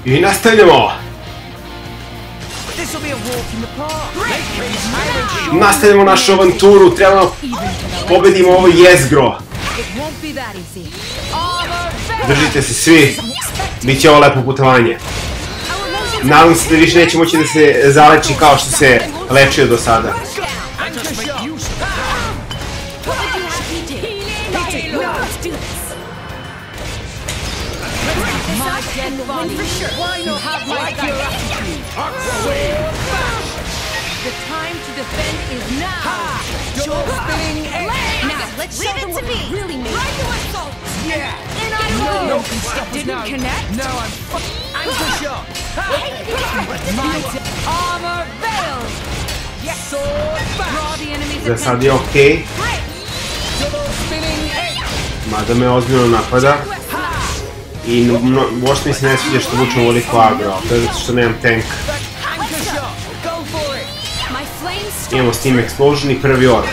I nastavljamo! Nastavljamo našu avanturu, trebamo pobedimo ovo jezgro. Držite se svi, bit će ovo lepo putovanje. Nadam se da više neće moći da se zaleči kao što se lečio do sada. The time to defend is now. Now, let's show them what we really need. Yeah. And I will. Didn't connect? No, I'm for sure. Armor veil. Yes. Draw the enemy's Za sad je okej. Mada me ozbiljno napada. I uopšte mi se ne sviđa što vučem ovoliko agro, to je zato što nemam tank. Imamo Steam Explosion i prvi orb.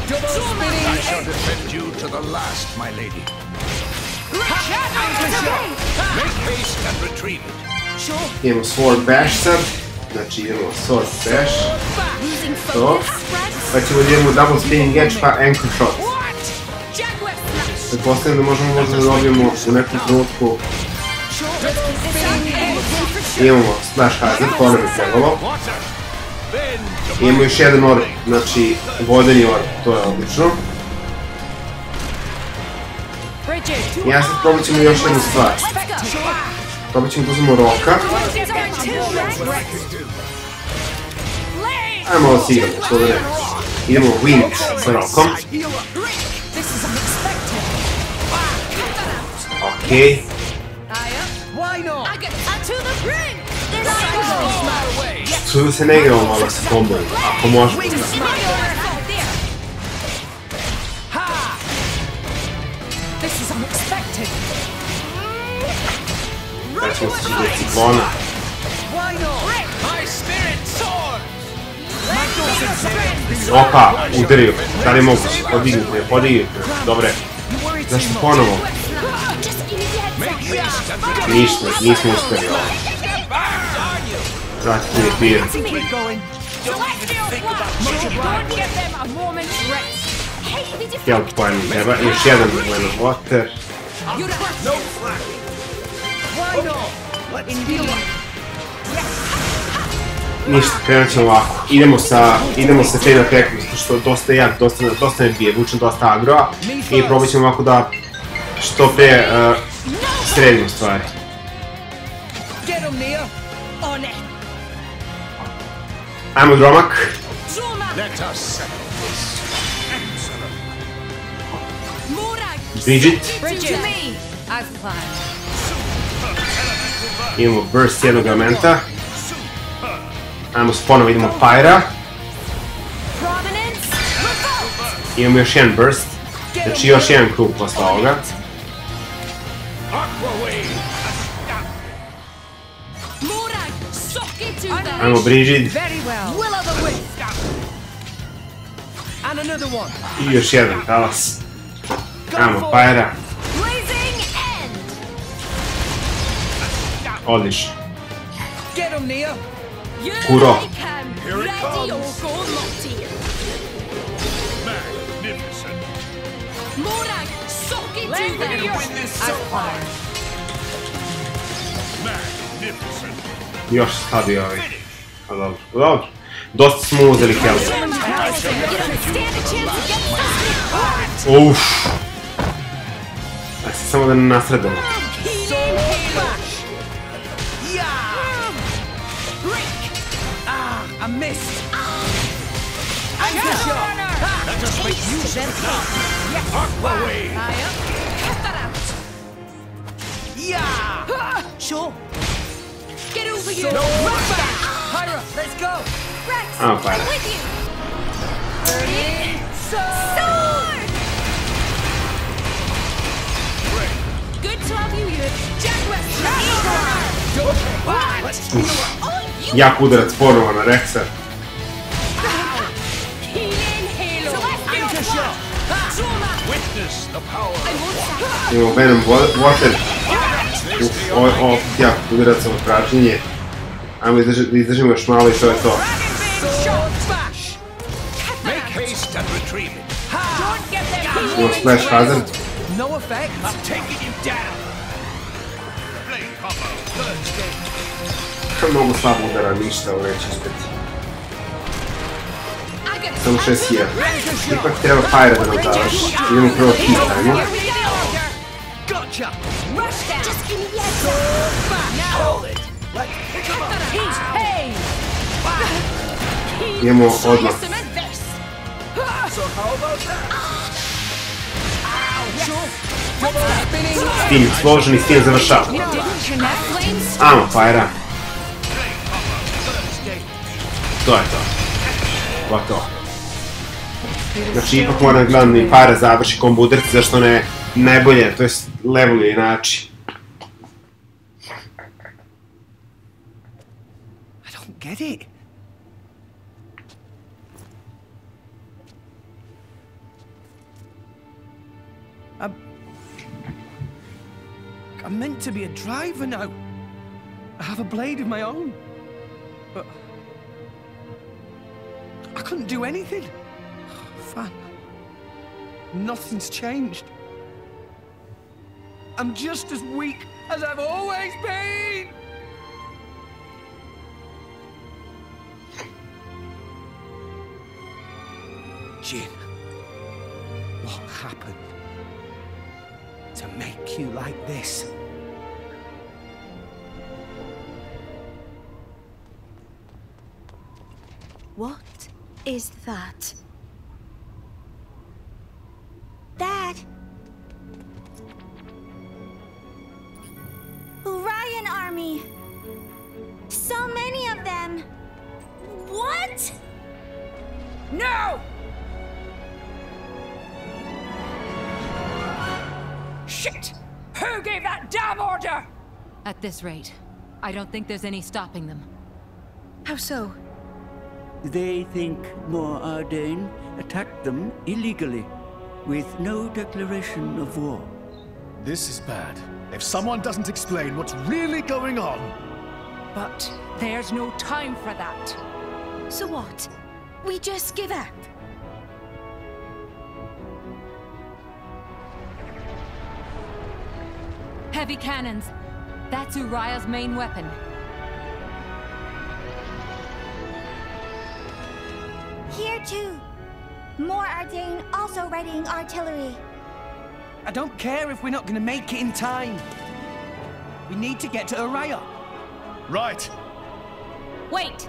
I shall defend you to the last, my lady. Make haste and retrieve it. Idemo Sword Bash sad. Znači idemo Sword Bash. To. Pa ćemo da idemo Double Spinning Edge pa Ankle Shot. Pretpostavljam da možemo možda da dobijemo u nekom trenutku. Imamo Splash Hazard, to ne bi trebalo. Imamo još jedan orb, znači vodeni orb, to je odlično. Ja sad probat ćemo još jednu stvar. Probat ćemo da uzmemo Roka. Ajmo malo si igramo, što da ne. Idemo Wind sa Rokom. Okej. Tu da se ne igramo malo sa kombom, ako možemo. Sada ćemo se do ciklona. Opa, udario me. Da li je moguće? Podignite me, podignite me. Dobre. Zašto ponovo? Ništa, nismo uspeli ovo. Vratite mi bir. Health point treba. Još jedan Leno Water. Ništa, krenut ćemo ovako. Idemo sa Chain Attackom, zato što dosta jak, dosta me bije, vučem dosta agroa. I probat ćemo ovako da što pre sredimo stvari. Ajmo Dromak. Bridget. Imamo Burst jednog elementa. Ajmo ponovo idemo Pyra. Imamo još jedan Burst. Znači još jedan krug posle ovoga. Ajmo Bridget. I još jedan talas. Ajmo Pyra. Odlično. Kuro. Još stadio ovaj. Dobro, dobro. Dosta smo uzeli health. Uff. Ajde samo da ne nasredamo. I missed. I'm the shot. That just makes you simple. Yes. Away. Cut that out. Yeah. Sure. Get over here. No. Pyra, let's go. Rex, I'm fine. with you. Sword. Jak udarac ponovo na Rexa. Imamo Venom Water. Ovo jak udarac ovo pražnjenje. Ajmo izdržimo još malo i to je to. Imamo Splash Hazard. Mnogo slabo udara, ništa u reći ispred. Samo 6 heal. Ipak treba Fire da nam davaš. Idemo prvo hit, ajmo. Idemo odmah. S tim explosion i s tim završava. Ajmo Fire-a. To je to. Gotovo. Znači, ipak moram da gledam da mi Fire završi kombo udarci, zašto ne najbolje, to je leveluje inači. I don't get it. I'm meant to be a driver now. I have a blade of my own. But I couldn't do anything. Fan. Nothing's changed. I'm just as weak as I've always been. Jin, what happened to make you like this? What is that? Dad! Orion army! So many of them! What? No! Shit! Who gave that damn order? At this rate, I don't think there's any stopping them. How so? They think more Ardain attacked them illegally, with no declaration of war. This is bad. If someone doesn't explain what's really going on... But there's no time for that. So what? We just give up? Heavy cannons. That's Uriah's main weapon. Here too. More Ardain also readying artillery. I don't care if we're not gonna make it in time. We need to get to Uriah. Right. Wait!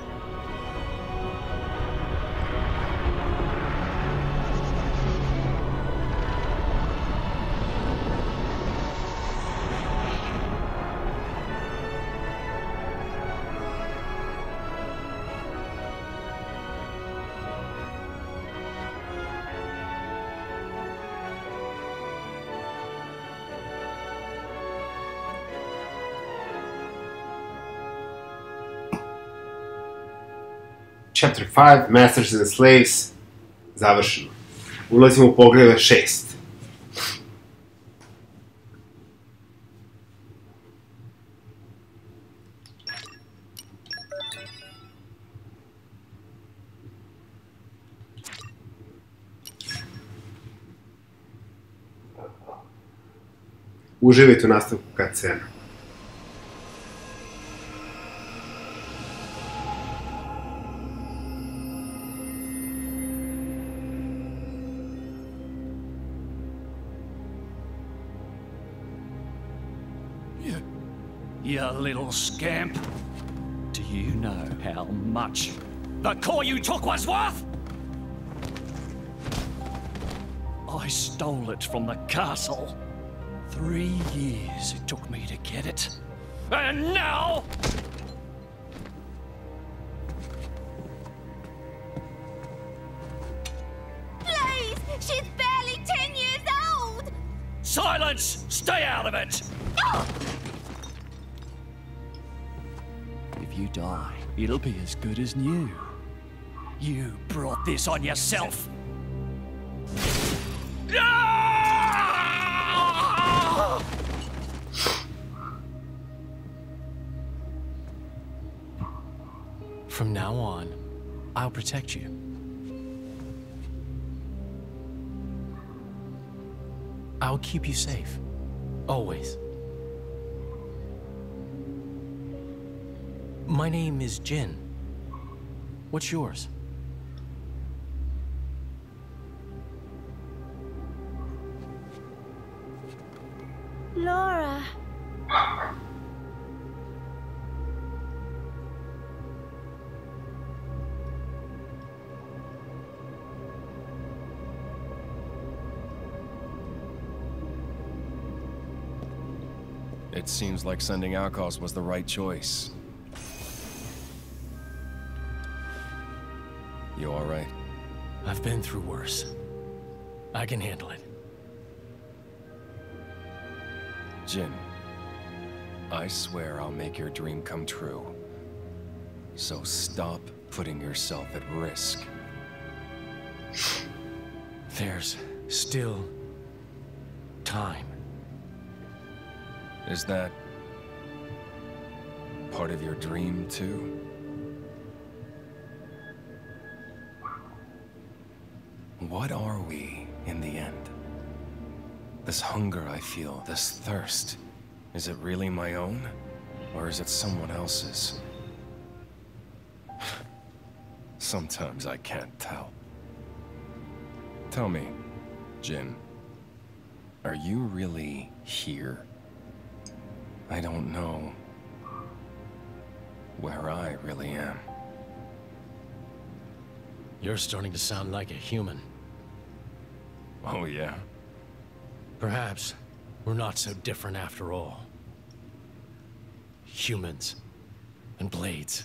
Chapter 5, Masters and Slaves, završeno. Ulazimo u poglavlje 6. Uživajte u nastavku cutscena. You little scamp. Do you know how much the core you took was worth? I stole it from the castle. 3 years it took me to get it. And now... Please! She's barely 10 years old! Silence! Stay out of it! If you die, it'll be as good as new. You brought this on yourself. From now on, I'll protect you. I'll keep you safe. Always. My name is Jin. What's yours? Laura. It seems like sending Outcasts was the right choice. You alright? I've been through worse. I can handle it. Jin, I swear I'll make your dream come true. So stop putting yourself at risk. There's still time. Is that part of your dream, too? What are we, in the end? This hunger I feel, this thirst, is it really my own? Or is it someone else's? Sometimes I can't tell. Tell me, Jin, are you really here? I don't know where I really am. You're starting to sound like a human. Oh, yeah? Perhaps we're not so different after all. Humans and blades.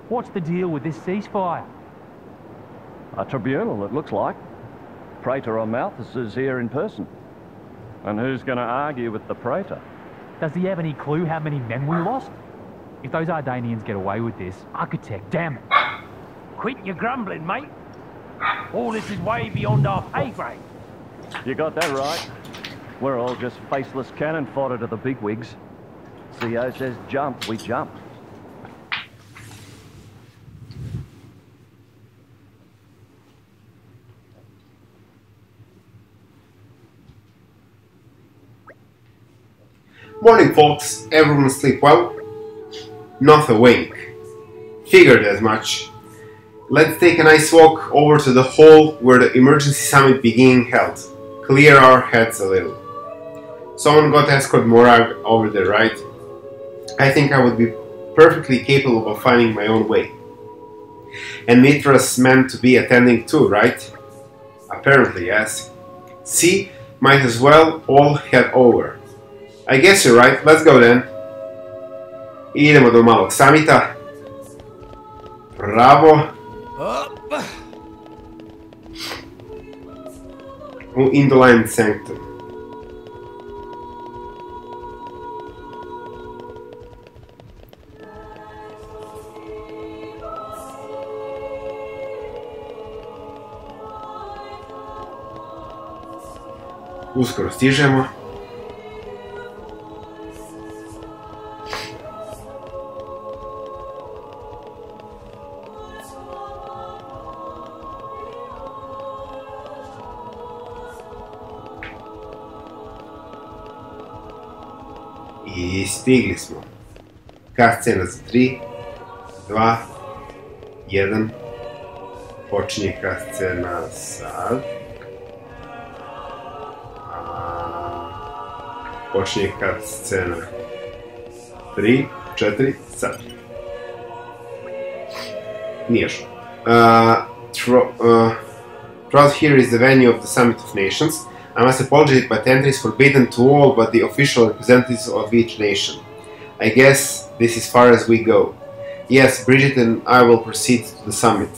What's the deal with this ceasefire? A tribunal, it looks like. Praetor on Malthus is here in person. And who's going to argue with the Praetor? Does he have any clue how many men we lost? If those Ardanians get away with this, architect, damn it. Quit your grumbling, mate. All this is way beyond our pay grade. You got that right. We're all just faceless cannon fodder to the bigwigs. CO says jump, we jump. Morning, folks. Everyone sleep well? Not a wink. Figured as much. Let's take a nice walk over to the hall where the emergency summit being held. Clear our heads a little. Someone got escort Morag over there, right? I think I would be perfectly capable of finding my own way. And Mitra's meant to be attending too, right? Apparently, yes. See, might as well all head over. I guess you're right, let's go then. Idemo do malog samita. Bravo. In the Lion Sanctum. Uskoro stižemo. I stigli smo. Cutscena za 3, 2, 1. Počinje cutscena sad. Počinje cutscena 3, 4, sad. Nije još. Throughout here is the venue of the Summit of Nations. I must apologize, but entry is forbidden to all but the official representatives of each nation. I guess this is far as we go. Yes, Bridget and I will proceed to the summit.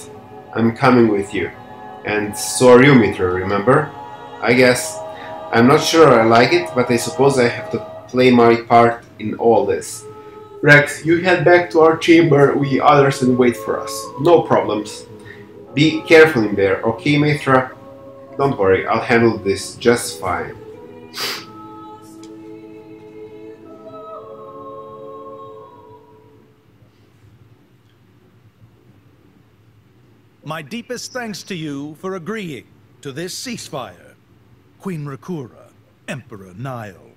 I'm coming with you. And so are you, Mitra, remember? I guess. I'm not sure I like it, but I suppose I have to play my part in all this. Rex, you head back to our chamber, we others, and wait for us. No problems. Be careful in there, okay, Mitra? Don't worry, I'll handle this just fine. My deepest thanks to you for agreeing to this ceasefire, Queen Rakura, Emperor Nile.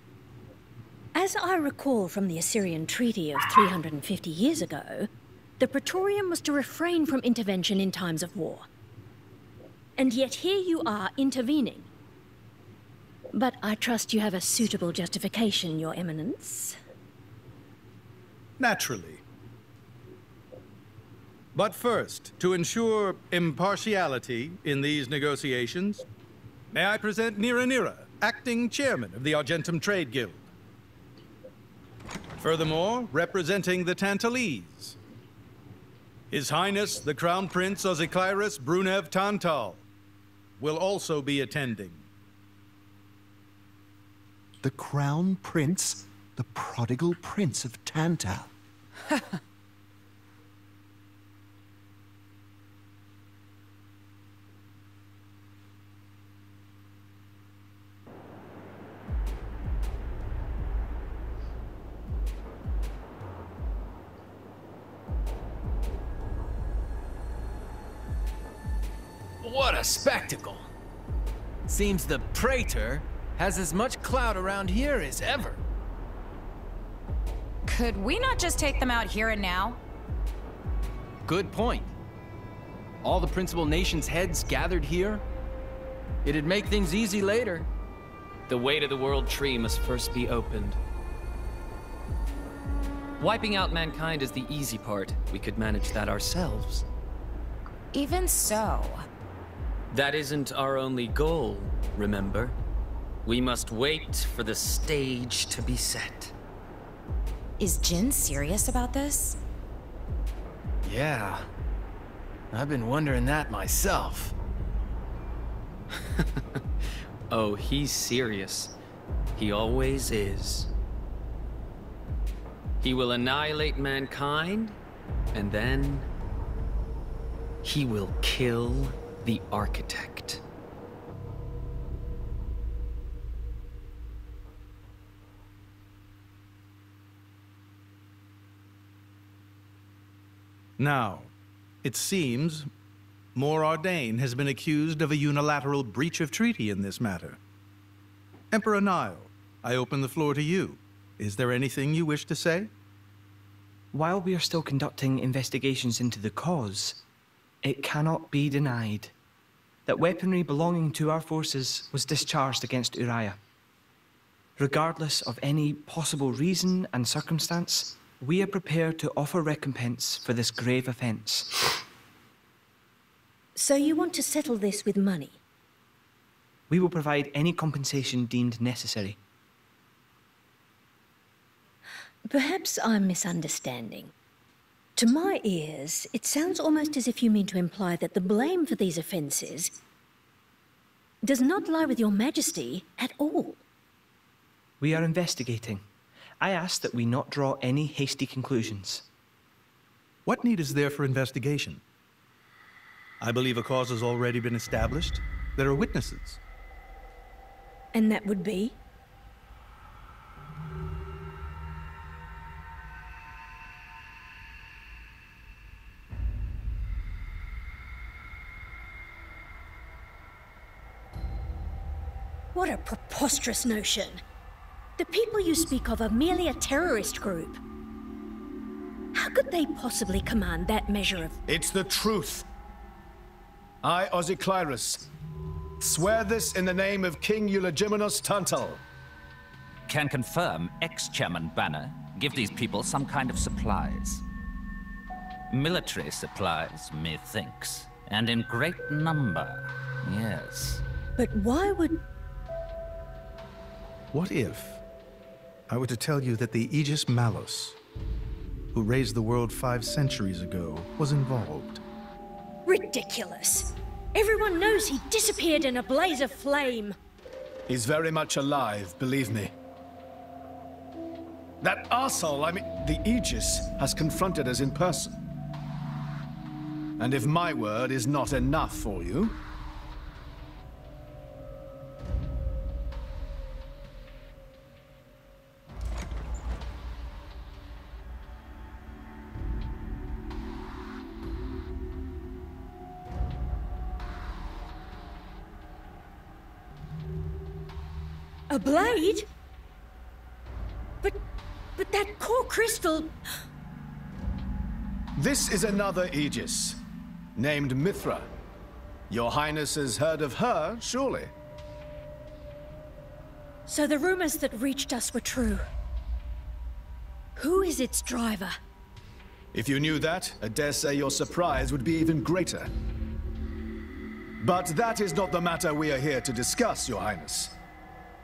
As I recall from the Assyrian treaty of 350 years ago, the Praetorium was to refrain from intervention in times of war. And yet here you are intervening. But I trust you have a suitable justification, Your Eminence. Naturally. But first, to ensure impartiality in these negotiations, may I present Nira, acting chairman of the Argentum Trade Guild. Furthermore, representing the Tantalese, His Highness the Crown Prince Ozikairos Brunev Tantal will also be attending. The Crown Prince? The prodigal Prince of Tantal. What a spectacle! Seems the Praetor has as much clout around here as ever. Could we not just take them out here and now? Good point. All the principal nations' heads gathered here? It'd make things easy later. The way to the World Tree must first be opened. Wiping out mankind is the easy part. We could manage that ourselves. Even so... That isn't our only goal, remember? We must wait for the stage to be set. Is Jin serious about this? Yeah. I've been wondering that myself. Oh, he's serious. He always is. He will annihilate mankind, and then... he will kill the architect. Now, it seems Mor Ardain has been accused of a unilateral breach of treaty in this matter. Emperor Nile, I open the floor to you. Is there anything you wish to say? While we are still conducting investigations into the cause, it cannot be denied that weaponry belonging to our forces was discharged against Uriah. Regardless of any possible reason and circumstance, we are prepared to offer recompense for this grave offense. So you want to settle this with money? We will provide any compensation deemed necessary. Perhaps I'm misunderstanding. To my ears, it sounds almost as if you mean to imply that the blame for these offenses does not lie with your majesty at all. We are investigating. I ask that we not draw any hasty conclusions. What need is there for investigation? I believe a cause has already been established. There are witnesses. And that would be? What a preposterous notion. The people you speak of are merely a terrorist group. How could they possibly command that measure of... It's the truth. I, Ozyclyrus, swear this in the name of King Eulogimenos Tantal. Can confirm ex-chairman Banner give these people some kind of supplies. Military supplies, methinks, and in great number, yes. But why would... What if I were to tell you that the Aegis Malos, who raised the world 5 centuries ago, was involved? Ridiculous. Everyone knows he disappeared in a blaze of flame. He's very much alive, believe me. That arsehole, the Aegis, has confronted us in person. And if my word is not enough for you... A blade? But that core crystal... This is another Aegis, named Mithra. Your Highness has heard of her, surely? So the rumors that reached us were true. Who is its driver? If you knew that, I dare say your surprise would be even greater. But that is not the matter we are here to discuss, Your Highness.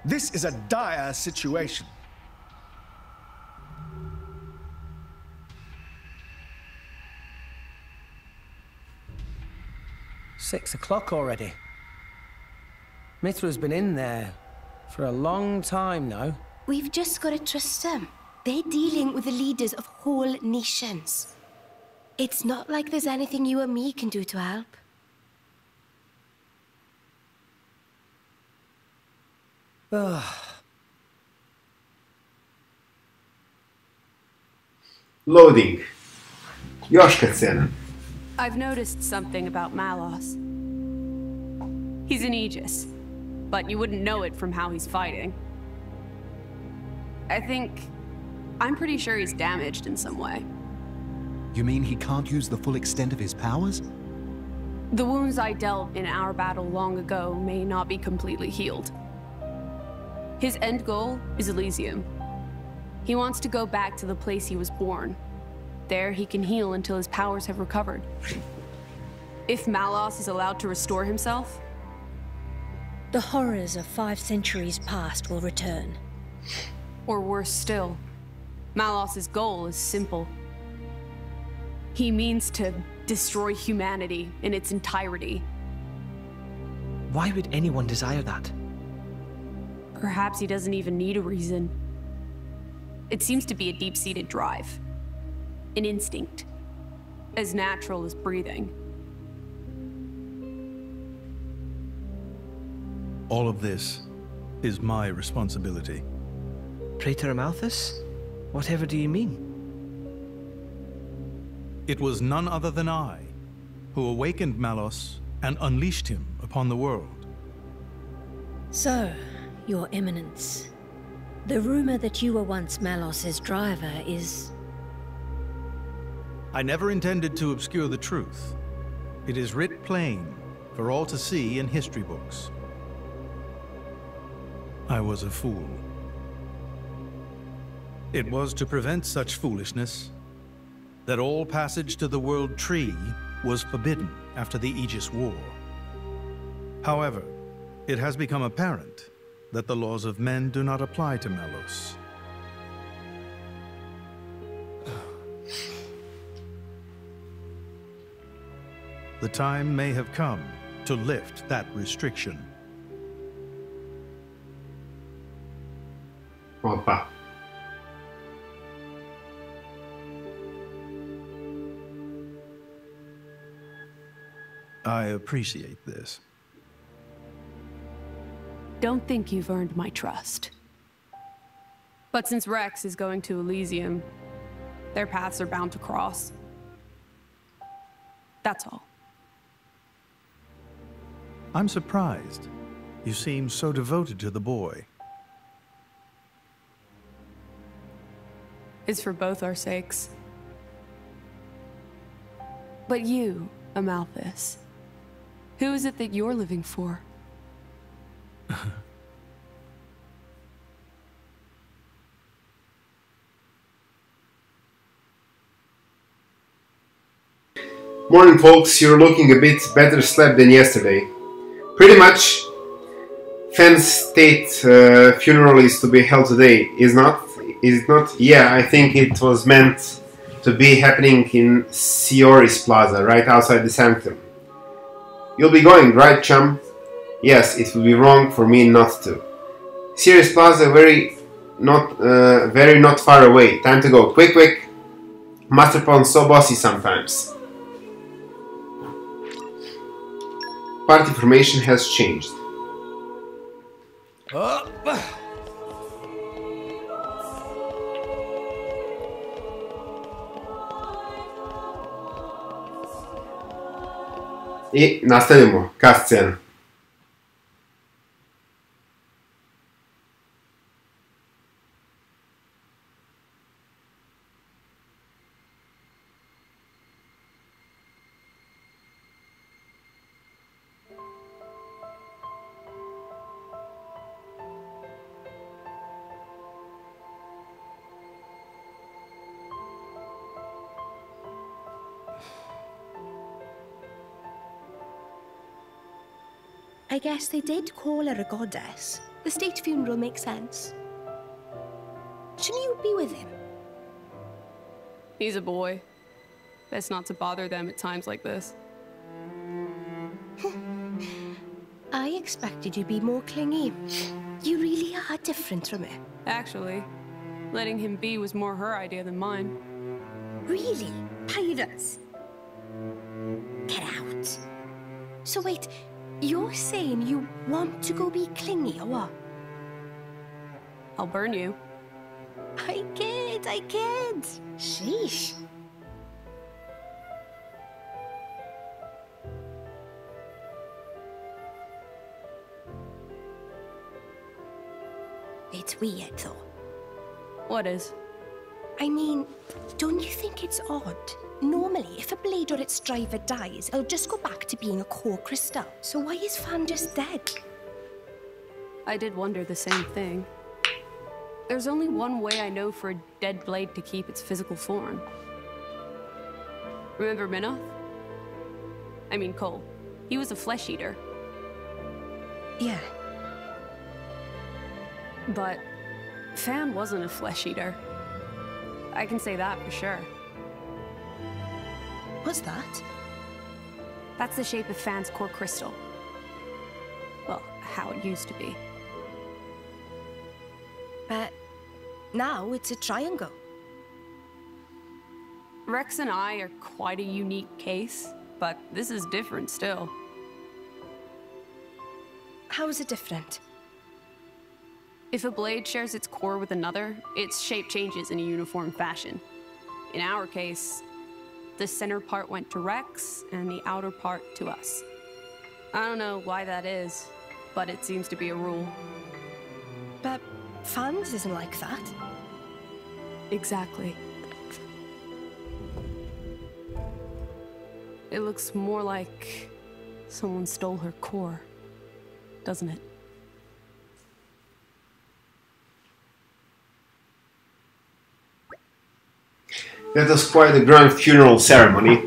This is a dire situation. "6 o'clock already. Mithra's been in there for a long time now. We've just got to trust them. They're dealing with the leaders of whole nations. It's not like there's anything you or me can do to help. Loading. Još kad scena. I've noticed something about Malos. He's an Aegis, but you wouldn't know it from how he's fighting. I'm pretty sure he's damaged in some way. You mean he can't use the full extent of his powers? The wounds I dealt in our battle long ago may not be completely healed. His end goal is Elysium. He wants to go back to the place he was born. There he can heal until his powers have recovered. If Malos is allowed to restore himself, the horrors of 5 centuries past will return. Or worse still, Malos' goal is simple. He means to destroy humanity in its entirety. Why would anyone desire that? Perhaps he doesn't even need a reason. It seems to be a deep-seated drive. An instinct. As natural as breathing. All of this is my responsibility. Praetor Amalthus? Whatever do you mean? It was none other than I who awakened Malos and unleashed him upon the world. So, Your Eminence, the rumor that you were once Malos' driver is... I never intended to obscure the truth. It is writ plain for all to see in history books. I was a fool. It was to prevent such foolishness that all passage to the World Tree was forbidden after the Aegis War. However, it has become apparent that the laws of men do not apply to Malos. The time may have come to lift that restriction. Opa. I appreciate this. Don't think you've earned my trust. But since Rex is going to Elysium, their paths are bound to cross. That's all. I'm surprised. You seem so devoted to the boy. It's for both our sakes. But you, Amalthus, who is it that you're living for? Morning, folks. You're looking a bit better slept than yesterday. Pretty much. Fan's state funeral is to be held today, is it not? Yeah, I think it was meant to be happening in Sioris Plaza, right outside the sanctum. You'll be going, right, chum? Yes, it would be wrong for me not to. Sioris Plaza, very not far away. Time to go. Quick, quick. Master Pawn's so bossy sometimes. Party formation has changed. I nastavljamo ka scenu. I guess they did call her a goddess. The state funeral makes sense. Shouldn't you be with him? He's a boy. Best not to bother them at times like this. I expected you'd be more clingy. You really are different from her. Actually, letting him be was more her idea than mine. Really? Pirates? Get out. So wait, you're saying you want to go be clingy or what? I'll burn you. I kid. Sheesh. It's weird though. What is? I mean, don't you think it's odd? Normally, if a blade or its driver dies, it'll just go back to being a core crystal. So why is Fan just dead? I did wonder the same thing. There's only one way I know for a dead blade to keep its physical form. Remember Minoth? I mean Cole. He was a flesh eater. Yeah. But Fan wasn't a flesh eater. I can say that for sure. What's that? That's the shape of Fan's core crystal. Well, how it used to be. But now it's a triangle. Rex and I are quite a unique case, but this is different still. How is it different? If a blade shares its core with another, its shape changes in a uniform fashion. In our case, the center part went to Rex, and the outer part to us. I don't know why that is, but it seems to be a rule. But Fan's isn't like that. Exactly. It looks more like someone stole her core, doesn't it? That was quite a grand funeral ceremony.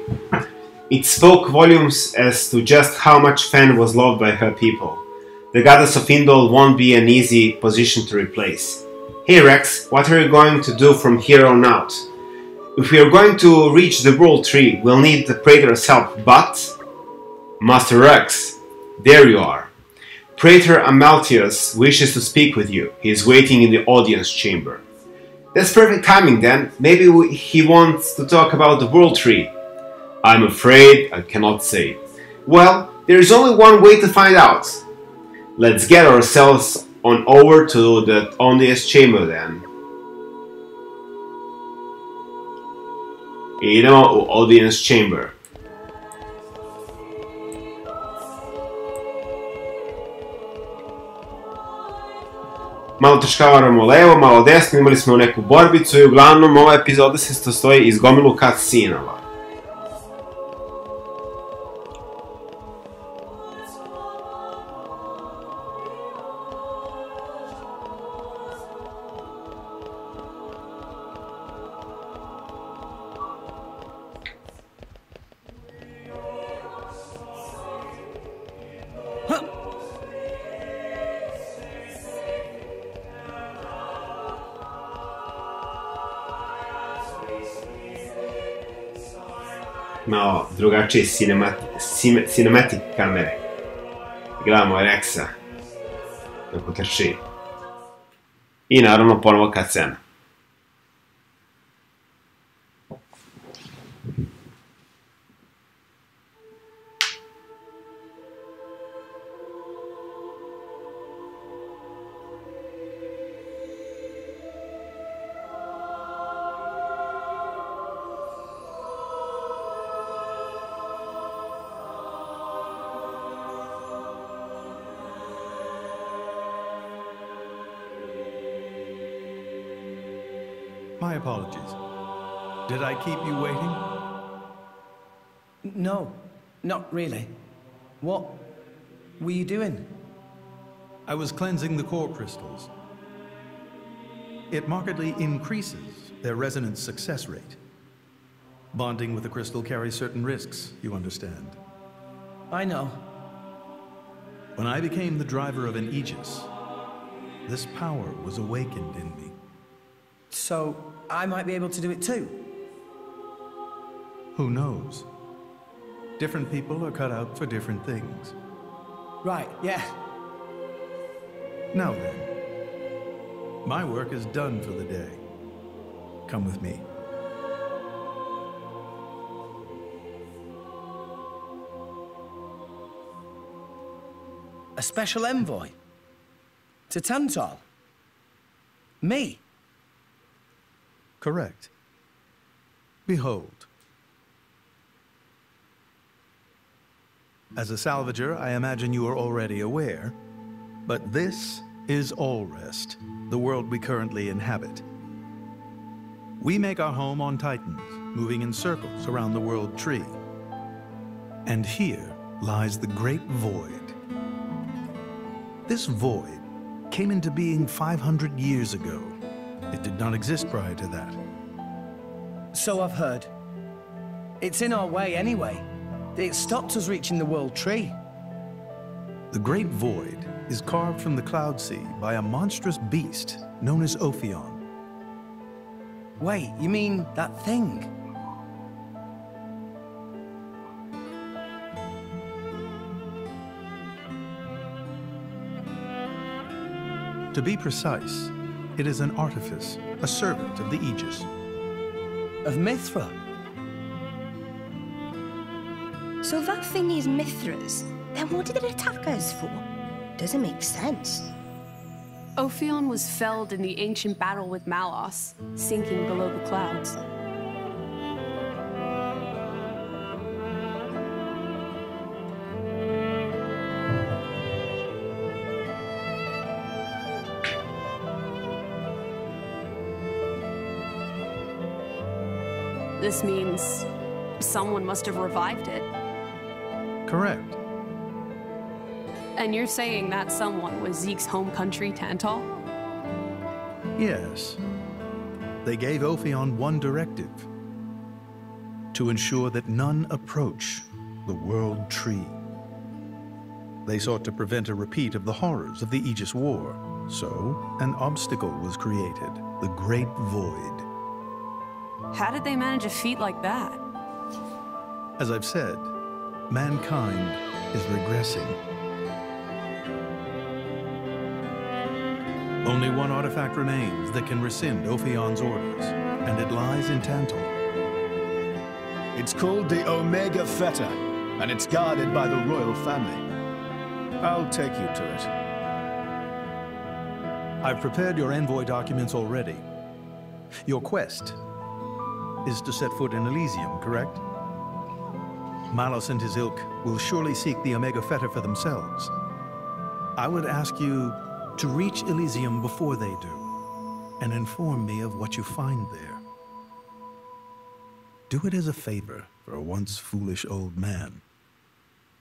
It spoke volumes as to just how much Fan was loved by her people. The goddess of Indol won't be an easy position to replace. Hey Rex, what are you going to do from here on out? If we are going to reach the World Tree, we'll need the Praetor's help, but... Master Rex, there you are. Praetor Amaltheus wishes to speak with you. He is waiting in the audience chamber. That's perfect timing then. Maybe he wants to talk about the World Tree. I'm afraid I cannot say. Well, there is only one way to find out. Let's get ourselves on over to the audience chamber then. Idemo u audience chamber. Malo trčkavaramo levo, malo desno, imali smo neku borbicu i uglavnom ova epizoda se sastoji iz gomilu cutscenova. Malo drugačije cinematic kamere. Gledamo Rexa kako trči. I naravno ponovo cutscena. My apologies. Did I keep you waiting? No, not really. What were you doing? I was cleansing the core crystals. It markedly increases their resonance success rate. Bonding with the crystal carries certain risks, you understand. I know. When I became the driver of an Aegis, this power was awakened in me. So, I might be able to do it too? Who knows? Different people are cut out for different things. Right, yeah. Now then, my work is done for the day. Come with me. A special envoy? To Tantal? Me? Correct. Behold. As a salvager, I imagine you are already aware, but this is Allrest, the world we currently inhabit. We make our home on Titans, moving in circles around the world tree. And here lies the Great Void. This void came into being 500 years ago. It did not exist prior to that. So I've heard. It's in our way anyway. It stopped us reaching the World Tree. The Great Void is carved from the Cloud Sea by a monstrous beast known as Ophion. Wait, you mean that thing? To be precise, it is an artifice, a servant of the Aegis. Of Mithra? So that thing is Mithra's. Then what did it attack us for? Doesn't make sense. Ophion was felled in the ancient battle with Malos, sinking below the clouds. This means someone must have revived it. Correct. And you're saying that someone was Zeke's home country, Tantal? Yes. They gave Ophion one directive: to ensure that none approach the World Tree. They sought to prevent a repeat of the horrors of the Aegis War, so an obstacle was created, the Great Void. How did they manage a feat like that? As I've said, mankind is regressing. Only one artifact remains that can rescind Ophion's orders, and it lies in Tantal. It's called the Omega Fetter, and it's guarded by the royal family. I'll take you to it. I've prepared your envoy documents already. Your quest is to set foot in Elysium, correct? Malos and his ilk will surely seek the Omega Fetter for themselves. I would ask you to reach Elysium before they do, and inform me of what you find there. Do it as a favor for a once foolish old man,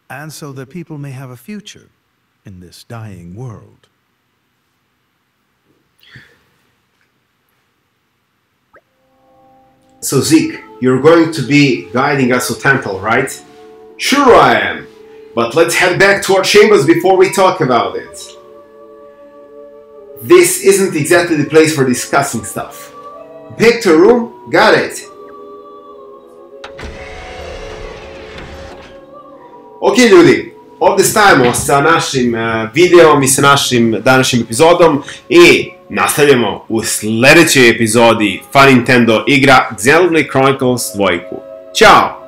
and so that people may have a future in this dying world. So Zeke, you're going to be guiding us to Tantal, right? Sure I am, but let's head back to our chambers before we talk about it. This isn't exactly the place for discussing stuff. Back to room, got it. Ok ljudi, ovdje stajemo sa našim videom i sa našim današnjim epizodom i nastavljamo u sljedećoj epizodi Funintendo igra Xenoblade Cronicles 2. Ćao!